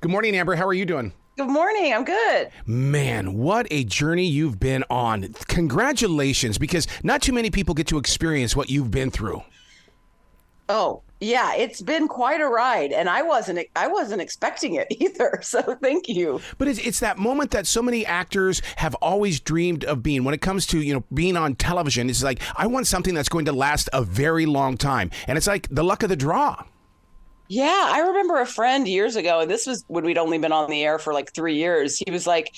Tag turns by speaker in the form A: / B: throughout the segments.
A: Good morning, Amber. How are you doing?
B: Good morning. I'm good.
A: Man, what a journey you've been on. Congratulations, because not too many people get to experience what you've been through.
B: Oh, yeah, it's been quite a ride, and I wasn't expecting it either. So thank you.
A: But it's that moment that so many actors have always dreamed of being. When it comes to, being on television, it's like, I want something that's going to last a very long time. And it's like the luck of the draw.
B: Yeah, I remember a friend years ago, and this was when we'd only been on the air for like 3 years. He was like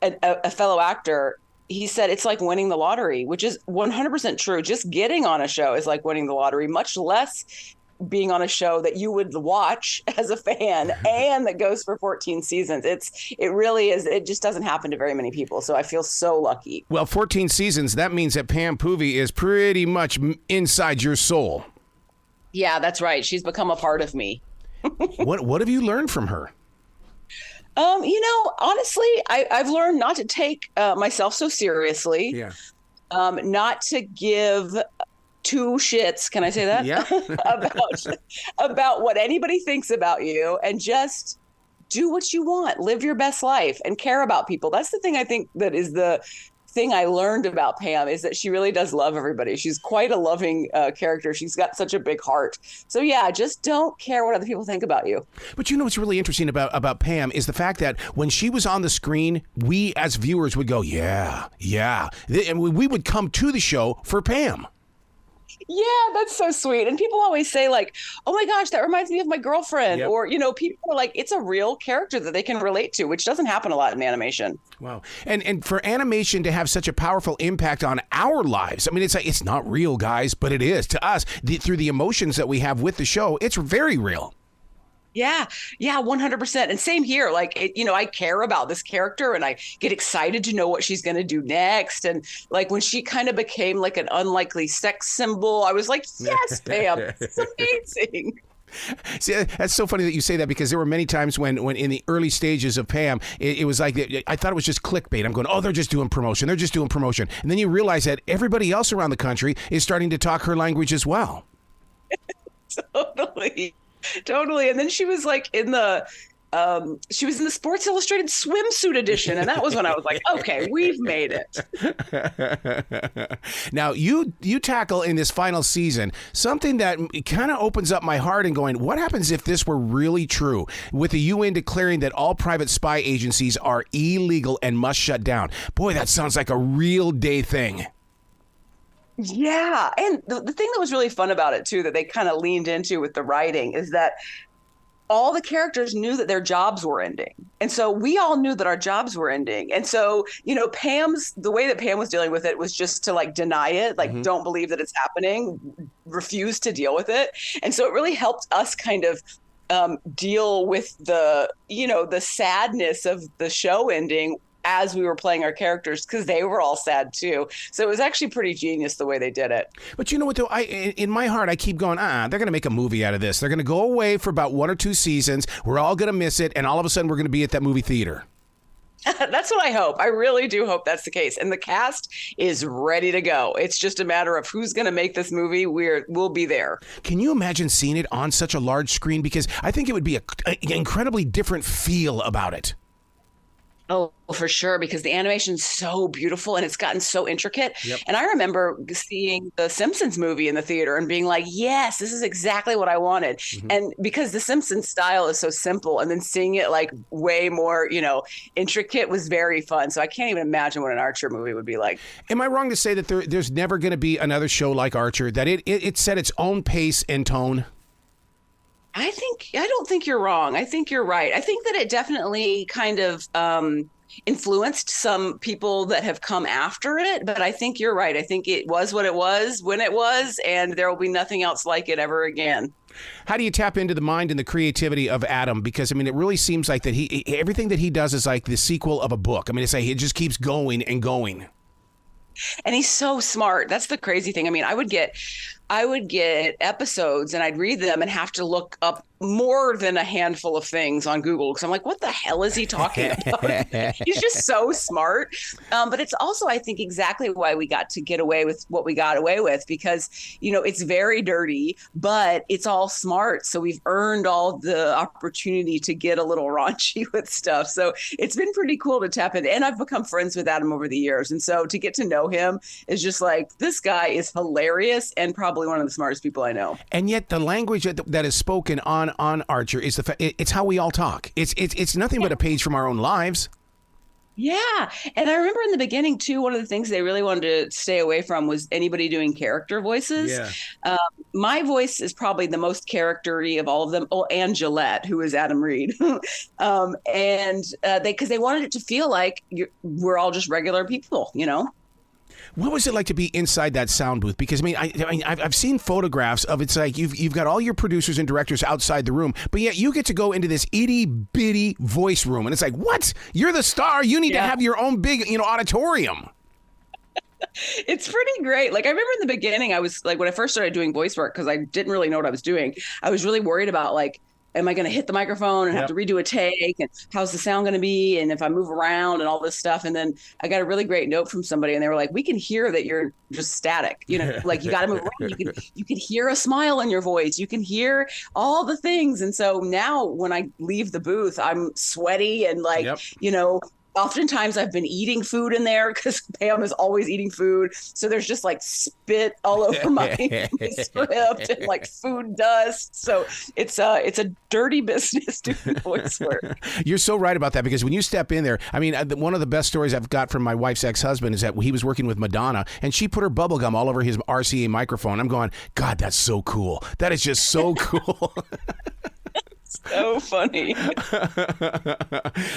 B: a fellow actor. He said it's like winning the lottery, which is 100% true. Just getting on a show is like winning the lottery, much less being on a show that you would watch as a fan and that goes for 14 seasons. It really is. It just doesn't happen to very many people. So I feel so lucky.
A: Well, 14 seasons, that means that Pam Poovey is pretty much inside your soul.
B: Yeah, that's right. She's become a part of me.
A: What have you learned from her?
B: Honestly, I've learned not to take myself so seriously.
A: Yeah.
B: Not to give two shits. Can I say that?
A: Yeah.
B: about what anybody thinks about you, and just do what you want. Live your best life and care about people. That's the thing I think that is the thing I learned about Pam, is that she really does love everybody. She's quite a loving character. She's got such a big heart. So yeah, just don't care what other people think about you.
A: But what's really interesting about Pam is the fact that when she was on the screen, we as viewers would go, yeah. And we would come to the show for Pam.
B: Yeah, that's so sweet. And people always say like, oh my gosh, that reminds me of my girlfriend. Yep. Or, people are like, it's a real character that they can relate to, which doesn't happen a lot in animation.
A: Wow. And for animation to have such a powerful impact on our lives, I mean, it's not real, guys, but it is to us through the emotions that we have with the show. It's very real.
B: Yeah, 100%. And same here. Like, I care about this character and I get excited to know what she's going to do next. And like when she kind of became like an unlikely sex symbol, I was like, yes, Pam, it's amazing.
A: See, that's so funny that you say that, because there were many times when in the early stages of Pam, it was like, I thought it was just clickbait. I'm going, oh, they're just doing promotion. And then you realize that everybody else around the country is starting to talk her language as well.
B: Totally. And then she was like in the Sports Illustrated swimsuit edition. And that was when I was like, okay, we've made it.
A: Now, you tackle in this final season something that kind of opens up my heart and going, what happens if this were really true, with the UN declaring that all private spy agencies are illegal and must shut down? Boy, that sounds like a real day thing.
B: Yeah. And the thing that was really fun about it, too, that they kind of leaned into with the writing, is that all the characters knew that their jobs were ending. And so we all knew that our jobs were ending. And so, the way that Pam was dealing with it was just to like deny it, like don't believe that it's happening, refuse to deal with it. And so it really helped us kind of deal with the sadness of the show ending as we were playing our characters, because they were all sad too. So it was actually pretty genius the way they did it.
A: But you know what, though? In my heart, I keep going, they're going to make a movie out of this. They're going to go away for about 1 or 2 seasons. We're all going to miss it. And all of a sudden, we're going to be at that movie theater.
B: That's what I hope. I really do hope that's the case. And the cast is ready to go. It's just a matter of who's going to make this movie. We'll be there. Can
A: you imagine seeing it on such a large screen? Because I think it would be an incredibly different feel about it.
B: Oh, for sure, because the animation's so beautiful and it's gotten so intricate. Yep. And I remember seeing the Simpsons movie in the theater and being like, yes, this is exactly what I wanted. Mm-hmm. And because the Simpsons style is so simple, and then seeing it like way more, intricate was very fun. So I can't even imagine what an Archer movie would be like.
A: Am I wrong to say that there's never going to be another show like Archer, that it set its own pace and tone?
B: I don't think you're wrong. I think you're right. I think that it definitely kind of influenced some people that have come after it. But I think you're right. I think it was what it was when it was, and there will be nothing else like it ever again.
A: How do you tap into the mind and the creativity of Adam? Because, it really seems like that everything that he does is like the sequel of a book. It's like it just keeps going and going.
B: And he's so smart. That's the crazy thing. I would get episodes and I'd read them and have to look up more than a handful of things on Google because I'm like, what the hell is he talking about? He's just so smart. But it's also, I think, exactly why we got to get away with what we got away with, because, it's very dirty, but it's all smart. So we've earned all the opportunity to get a little raunchy with stuff. So it's been pretty cool to tap in. And I've become friends with Adam over the years. And so to get to know him is just like, this guy is hilarious and probably one of the smartest people I know.
A: And yet the language that is spoken on Archer is it's how we all talk. It's nothing but a page from our own lives.
B: Yeah. And I remember in the beginning, too, one of the things they really wanted to stay away from was anybody doing character voices.
A: Yeah.
B: My voice is probably the most character-y of all of them. Oh, and Gillette, who is Adam Reed. Because they wanted it to feel like we're all just regular people,
A: What was it like to be inside that sound booth? Because I've seen photographs of it's like you've got all your producers and directors outside the room, but yet you get to go into this itty bitty voice room, and it's like, what? You're the star. You need to have your own big, auditorium.
B: It's pretty great. Like I remember in the beginning, I was like, when I first started doing voice work, because I didn't really know what I was doing, I was really worried about like, am I going to hit the microphone and have to redo a take? And how's the sound going to be? And if I move around and all this stuff. And then I got a really great note from somebody and they were like, we can hear that you're just static, like you got to move around. You can hear a smile in your voice. You can hear all the things. And so now when I leave the booth, I'm sweaty and like, oftentimes I've been eating food in there because Pam is always eating food. So there's just like spit all over my script and like food dust. So it's a dirty business doing voice work.
A: You're so right about that, because when you step in there, I mean, one of the best stories I've got from my wife's ex-husband is that he was working with Madonna and she put her bubble gum all over his RCA microphone. I'm going, God, that's so cool. That is just so cool.
B: So funny.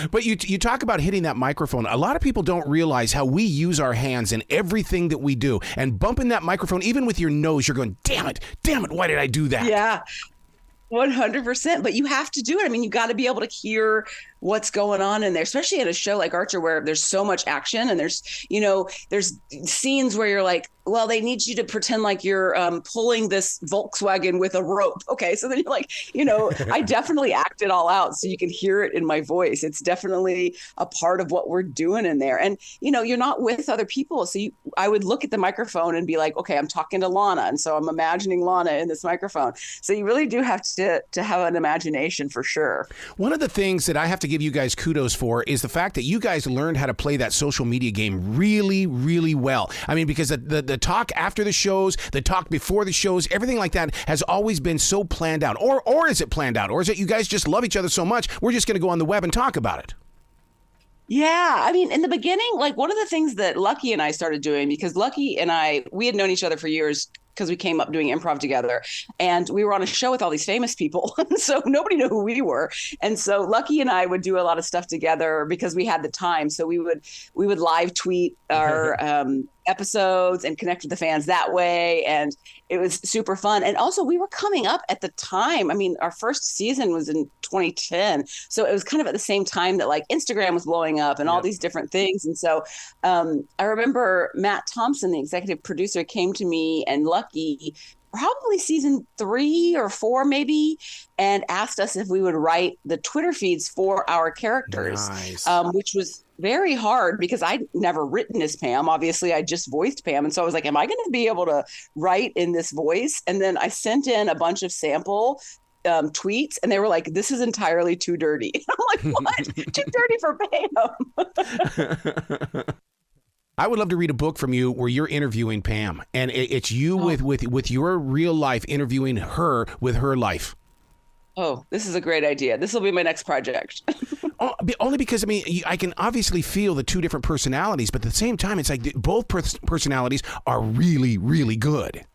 A: But you talk about hitting that microphone. A lot of people don't realize how we use our hands in everything that we do. And bumping that microphone, even with your nose, you're going, damn it, why did I do that?
B: Yeah. 100%. But you have to do it. I mean, you got to be able to hear what's going on in there, especially at a show like Archer where there's so much action and there's scenes where you're like, well, they need you to pretend like you're pulling this Volkswagen with a rope. Okay. So then you're like, I definitely act it all out so you can hear it in my voice. It's definitely a part of what we're doing in there. And, you're not with other people. So I would look at the microphone and be like, okay, I'm talking to Lana. And so I'm imagining Lana in this microphone. So you really do have to have an imagination for sure.
A: One of the things that I have to give you guys kudos for is the fact that you guys learned how to play that social media game really, really well. I mean, because the talk after the shows, the talk before the shows, everything like that has always been so planned out. Or is it planned out? Or is it you guys just love each other so much, we're just going to go on the web and talk about it?
B: Yeah. I mean, in the beginning, like one of the things that Lucky and I started doing, because Lucky and we had known each other for years because we came up doing improv together and we were on a show with all these famous people. So nobody knew who we were. And so Lucky and I would do a lot of stuff together because we had the time. So we would live tweet our episodes and connect with the fans that way. And it was super fun. And also we were coming up at the time. I mean, our first season was in 2010. So it was kind of at the same time that like Instagram was blowing up and all these different things. And so I remember Matt Thompson, the executive producer, came to me and Lucky probably season 3 or 4 maybe, and asked us if we would write the Twitter feeds for our characters,
A: nice.
B: Which was very hard because I'd never written as Pam. Obviously, I just voiced Pam. And so I was like, am I going to be able to write in this voice? And then I sent in a bunch of sample tweets and they were like, this is entirely too dirty. I'm like, what? Too dirty for Pam.
A: I would love to read a book from you where you're interviewing Pam, and it's you with your real life interviewing her with her life.
B: Oh, this is a great idea. This will be my next project.
A: Only because, I mean, I can obviously feel the two different personalities, but at the same time, it's like both personalities are really, really good.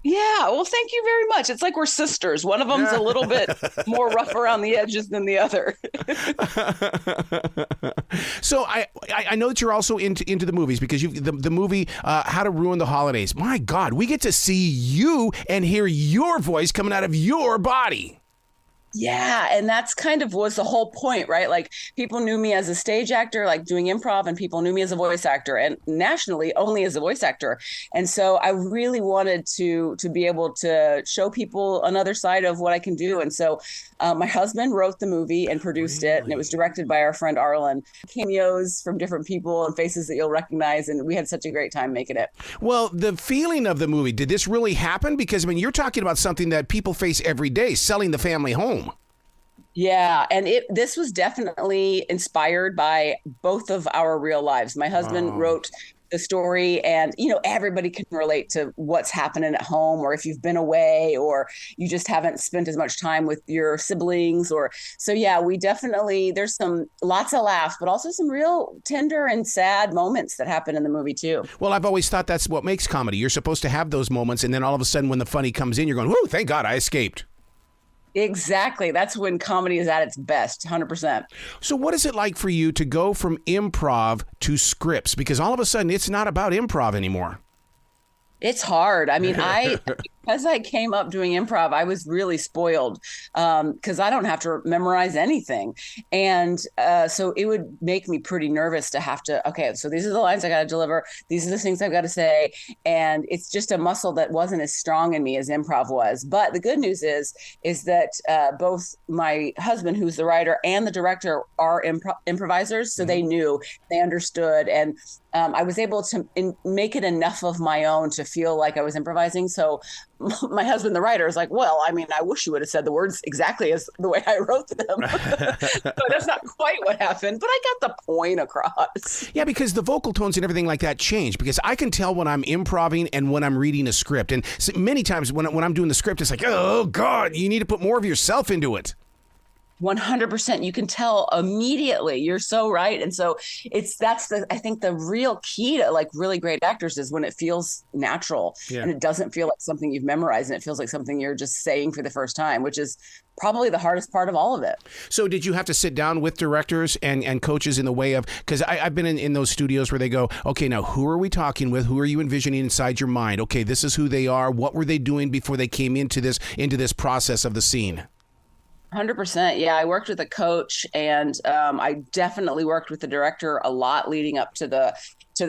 B: Yeah, well, thank you very much. It's like we're sisters. One of them's a little bit more rough around the edges than the other.
A: So I know that you're also into the movies because the movie How to Ruin the Holidays. My God, we get to see you and hear your voice coming out of your body.
B: Yeah, and that's kind of was the whole point, right? Like people knew me as a stage actor, like doing improv, and people knew me as a voice actor, and nationally only as a voice actor. And so I really wanted to be able to show people another side of what I can do. And so my husband wrote the movie and produced it, and it was directed by our friend Arlen. Cameos from different people and faces that you'll recognize, and we had such a great time making it.
A: Well, the feeling of the movie, did this really happen? Because I mean, you're talking about something that people face every day, selling the family home.
B: Yeah, and this was definitely inspired by both of our real lives. My husband wrote the story, and everybody can relate to what's happening at home, or if you've been away, or you just haven't spent as much time with your siblings, so yeah, we definitely, there's lots of laughs, but also some real tender and sad moments that happen in the movie too.
A: Well, I've always thought that's what makes comedy. You're supposed to have those moments, and then all of a sudden when the funny comes in, you're going, whoo, thank God I escaped.
B: Exactly. That's when comedy is at its best, 100%.
A: So what is it like for you to go from improv to scripts? Because all of a sudden it's not about improv anymore.
B: It's hard. I mean, because I came up doing improv, I was really spoiled because I don't have to memorize anything. And so it would make me pretty nervous to have to, okay, so these are the lines I got to deliver. These are the things I've got to say. And it's just a muscle that wasn't as strong in me as improv was. But the good news is that both my husband, who's the writer, and the director are improvisers. So they knew, they understood. And I was able to make it enough of my own to feel like I was improvising. So my husband, the writer, is like, well, I mean, I wish you would have said the words exactly as the way I wrote them. But that's not quite what happened. But I got the point across.
A: Yeah, because the vocal tones and everything like that change. Because I can tell when I'm improvising and when I'm reading a script. And many times when I'm doing the script, it's like, oh, God, you need to put more of yourself into it.
B: 100%. You can tell immediately. You're so right. And so I think the real key to like really great actors is when it feels natural and it doesn't feel like something you've memorized, and it feels like something you're just saying for the first time, which is probably the hardest part of all of it.
A: So did you have to sit down with directors and coaches in the way of, because I've been in those studios where they go, okay, now who are we talking with? Who are you envisioning inside your mind? Okay, this is who they are. What were they doing before they came into this process of the scene?
B: 100%. Yeah, I worked with a coach, and I definitely worked with the director a lot leading up to the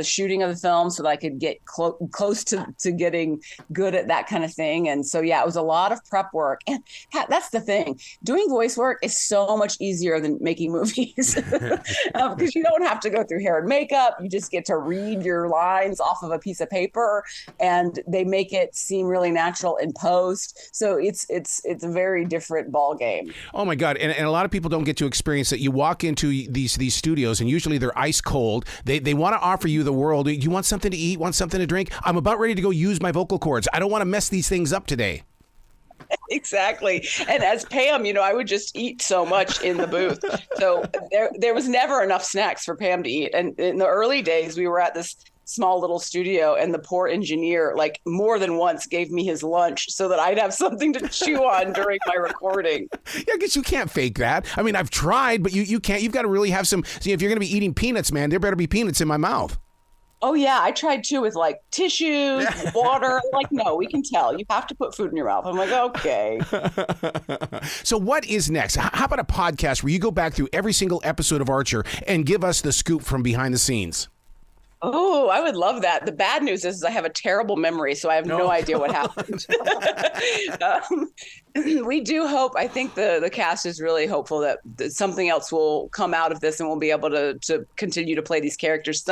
B: shooting of the film, so that I could get close to getting good at that kind of thing. And so, yeah, it was a lot of prep work. And that's the thing. Doing voice work is so much easier than making movies because you don't have to go through hair and makeup. You just get to read your lines off of a piece of paper, and they make it seem really natural in post. So it's a very different ball game.
A: Oh, my God. And a lot of people don't get to experience that. You walk into these studios, and usually they're ice cold. They want to offer you the world. You want something to eat, want something to drink? I'm about ready to go use my vocal cords. I don't want to mess these things up today.
B: Exactly. And as Pam, I would just eat so much in the booth. So there was never enough snacks for Pam to eat. And in the early days, we were at this small little studio, and the poor engineer, like, more than once gave me his lunch so that I'd have something to chew on during my recording.
A: Yeah, because you can't fake that. I mean, I've tried, but you can't. You've got to really have some. See, if you're going to be eating peanuts, man, there better be peanuts in my mouth.
B: Oh, yeah. I tried too with like tissues, water. Like, no, we can tell. You have to put food in your mouth. I'm like, okay.
A: So what is next? How about a podcast where you go back through every single episode of Archer and give us the scoop from behind the scenes?
B: Oh, I would love that. The bad news is I have a terrible memory, so I have no idea what happened. We do hope, I think the cast is really hopeful that something else will come out of this, and we'll be able to continue to play these characters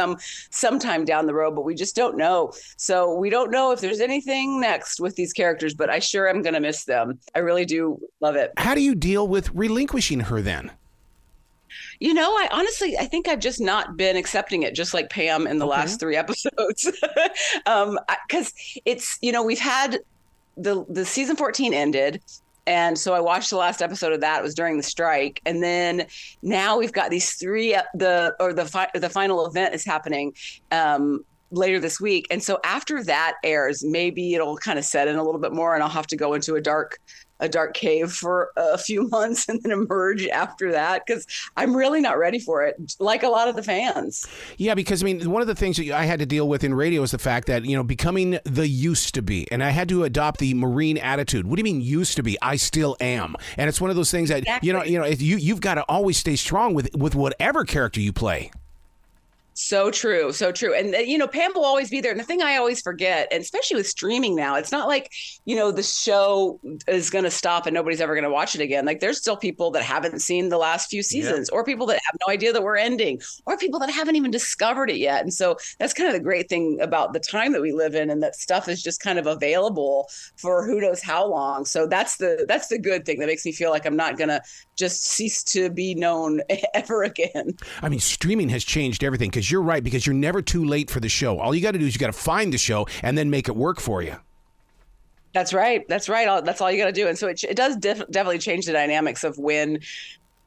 B: sometime down the road, but we just don't know. So we don't know if there's anything next with these characters, but I sure am going to miss them. I really do love it.
A: How do you deal with relinquishing her then?
B: I think I've just not been accepting it, just like Pam in the last 3 episodes. Because it's, we've had the season 14 ended. And so I watched the last episode of that. It was during the strike. And then now we've got these 3, the final event is happening. later this week. And so after that airs, maybe it'll kind of set in a little bit more, and I'll have to go into a dark cave for a few months and then emerge after that, because I'm really not ready for it, like a lot of the fans.
A: Yeah, because I mean, one of the things that I had to deal with in radio is the fact that, becoming the used to be, and I had to adopt the Marine attitude. What do you mean used to be? I still am. And it's one of those things that,
B: Exactly.
A: you've got to always stay strong with whatever character you play.
B: So true. So true. And, Pam will always be there. And the thing I always forget, and especially with streaming now, it's not like, the show is going to stop and nobody's ever going to watch it again. Like, there's still people that haven't seen the last few seasons, or people that have no idea that we're ending, or people that haven't even discovered it yet. And so that's kind of the great thing about the time that we live in, and that stuff is just kind of available for who knows how long. So that's the good thing that makes me feel like I'm not going to just cease to be known ever again.
A: I mean, streaming has changed everything, because you're right, because you're never too late for the show. All you got to do is you got to find the show and then make it work for you.
B: That's right. That's all you got to do. And so it does definitely change the dynamics of when,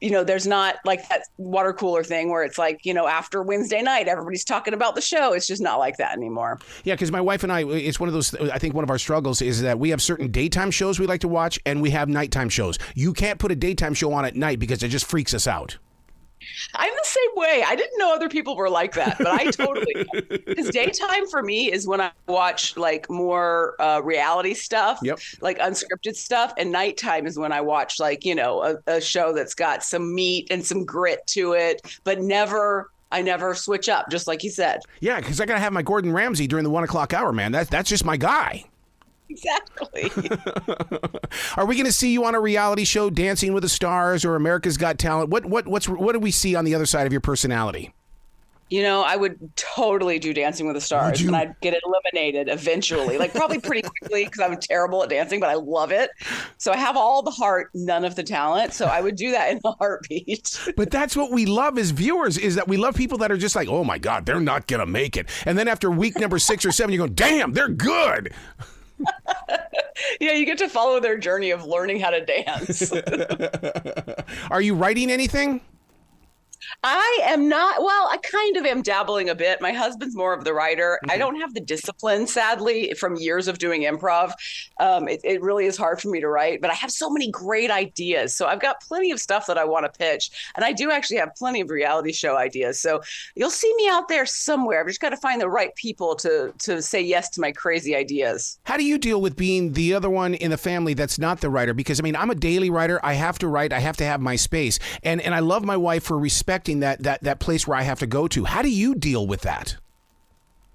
B: there's not like that water cooler thing where it's like, after Wednesday night, everybody's talking about the show. It's just not like that anymore.
A: Yeah, because my wife and I, it's one of those, I think one of our struggles is that we have certain daytime shows we like to watch, and we have nighttime shows. You can't put a daytime show on at night because it just freaks us out.
B: I'm the same way. I didn't know other people were like that, but I totally am. Because daytime for me is when I watch like more reality stuff, like unscripted stuff. And nighttime is when I watch like, a show that's got some meat and some grit to it, but I never switch up, just like you said.
A: Yeah, because I got to have my Gordon Ramsay during the 1 o'clock hour, man. That's just my guy.
B: Exactly.
A: Are we going to see you on a reality show, Dancing with the Stars or America's Got Talent? What do we see on the other side of your personality?
B: I would totally do Dancing with the Stars, and I'd get it eliminated eventually, like probably pretty quickly, because I'm terrible at dancing, but I love it. So I have all the heart, none of the talent. So I would do that in a heartbeat.
A: But that's what we love as viewers, is that we love people that are just like, oh my God, they're not going to make it. And then after week number 6 or 7, you go, damn, they're good.
B: Yeah, you get to follow their journey of learning how to dance.
A: Are you writing anything?
B: I am not. Well, I kind of am dabbling a bit. My husband's more of the writer. I don't have the discipline, sadly, from years of doing improv. It really is hard for me to write, but I have so many great ideas. So I've got plenty of stuff that I want to pitch. And I do actually have plenty of reality show ideas. So you'll see me out there somewhere. I've just got to find the right people to say yes to my crazy ideas. How
A: do you deal with being the other one in the family that's not the writer? Because, I mean, I'm a daily writer. I have to write. I have to have my space. And I love my wife for respecting that place where I have to go to. How do you deal with that?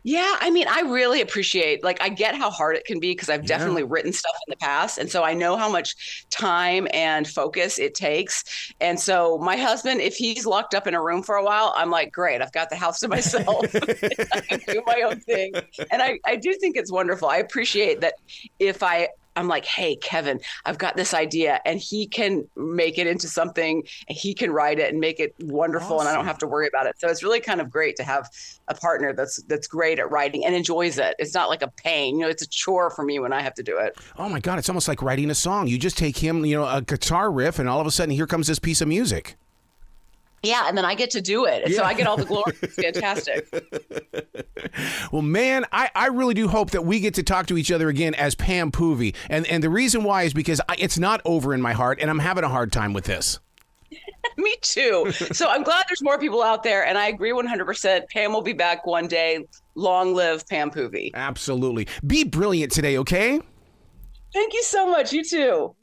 B: Yeah, I mean, I really appreciate, like, I get how hard it can be, because I've definitely written stuff in the past. And so I know how much time and focus it takes. And so my husband, if he's locked up in a room for a while, I'm like, great, I've got the house to myself. I can do my own thing. And I do think it's wonderful. I appreciate that if I'm like, hey, Kevin, I've got this idea, and he can make it into something, and he can write it and make it wonderful. Awesome. And I don't have to worry about it. So it's really kind of great to have a partner that's great at writing and enjoys it. It's not like a pain, it's a chore for me when I have to do it.
A: Oh my God, it's almost like writing a song. You just take him, a guitar riff, and all of a sudden here comes this piece of music.
B: Yeah, and then I get to do it. And so I get all the glory. It's fantastic.
A: Well, man, I really do hope that we get to talk to each other again as Pam Poovey. And the reason why is because it's not over in my heart, and I'm having a hard time with this.
B: Me too. So I'm glad there's more people out there, and I agree 100%. Pam will be back one day. Long live Pam Poovey.
A: Absolutely. Be brilliant today, okay?
B: Thank you so much. You too.